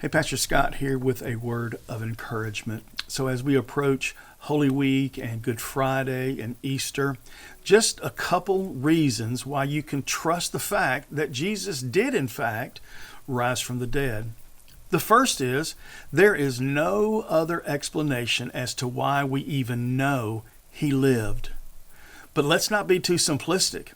Hey, Pastor Scott here with a word of encouragement. So as we approach Holy Week and Good Friday and Easter, just a couple reasons why you can trust the fact that Jesus did in fact rise from the dead. The first is there is no other explanation as to why we even know he lived. But let's not be too simplistic.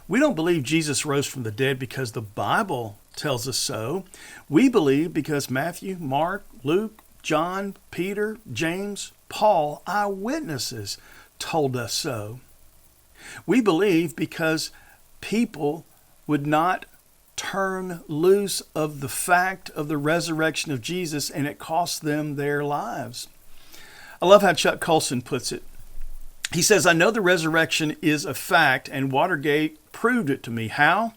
We don't believe Jesus rose from the dead because the Bible tells us so. We believe because Matthew, Mark, Luke, John, Peter, James, Paul, eyewitnesses told us so. We believe because people would not turn loose of the fact of the resurrection of Jesus, and it cost them their lives. I love how Chuck Colson puts it. He says, I know the resurrection is a fact, and Watergate proved it to me. How?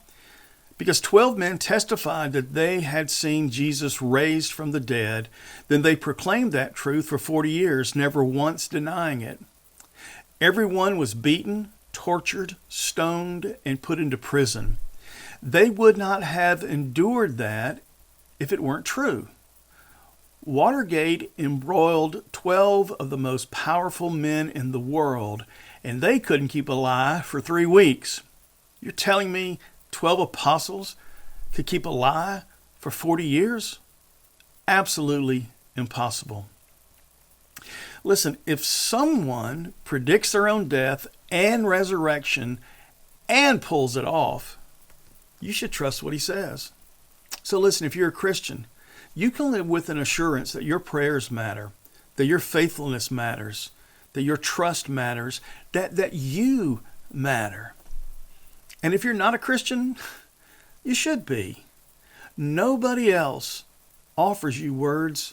Because 12 men testified that they had seen Jesus raised from the dead. Then they proclaimed that truth for 40 years, never once denying it. Everyone was beaten, tortured, stoned, and put into prison. They would not have endured that if it weren't true. Watergate embroiled 12 of the most powerful men in the world, and they couldn't keep a lie for 3 weeks. You're telling me 12 apostles could keep a lie for 40 years? Absolutely impossible. Listen, if someone predicts their own death and resurrection and pulls it off, you should trust what he says. So listen, if you're a Christian, you can live with an assurance that your prayers matter, that your faithfulness matters, that your trust matters, that you matter. And if you're not a Christian, you should be. Nobody else offers you words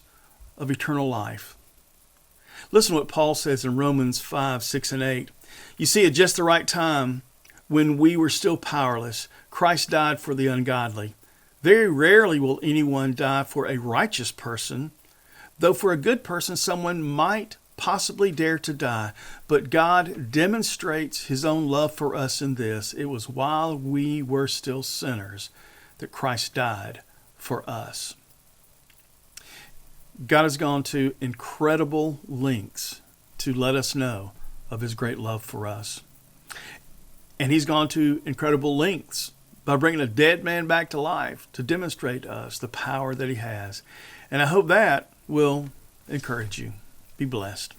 of eternal life. Listen to what Paul says in Romans 5, 6, and 8. You see, at just the right time, when we were still powerless, Christ died for the ungodly. Very rarely will anyone die for a righteous person, though for a good person someone might possibly dare to die. But God demonstrates his own love for us in this. It was while we were still sinners that Christ died for us. God has gone to incredible lengths to let us know of his great love for us. And he's gone to incredible lengths by bringing a dead man back to life to demonstrate to us the power that he has. And I hope that will encourage you. Be blessed.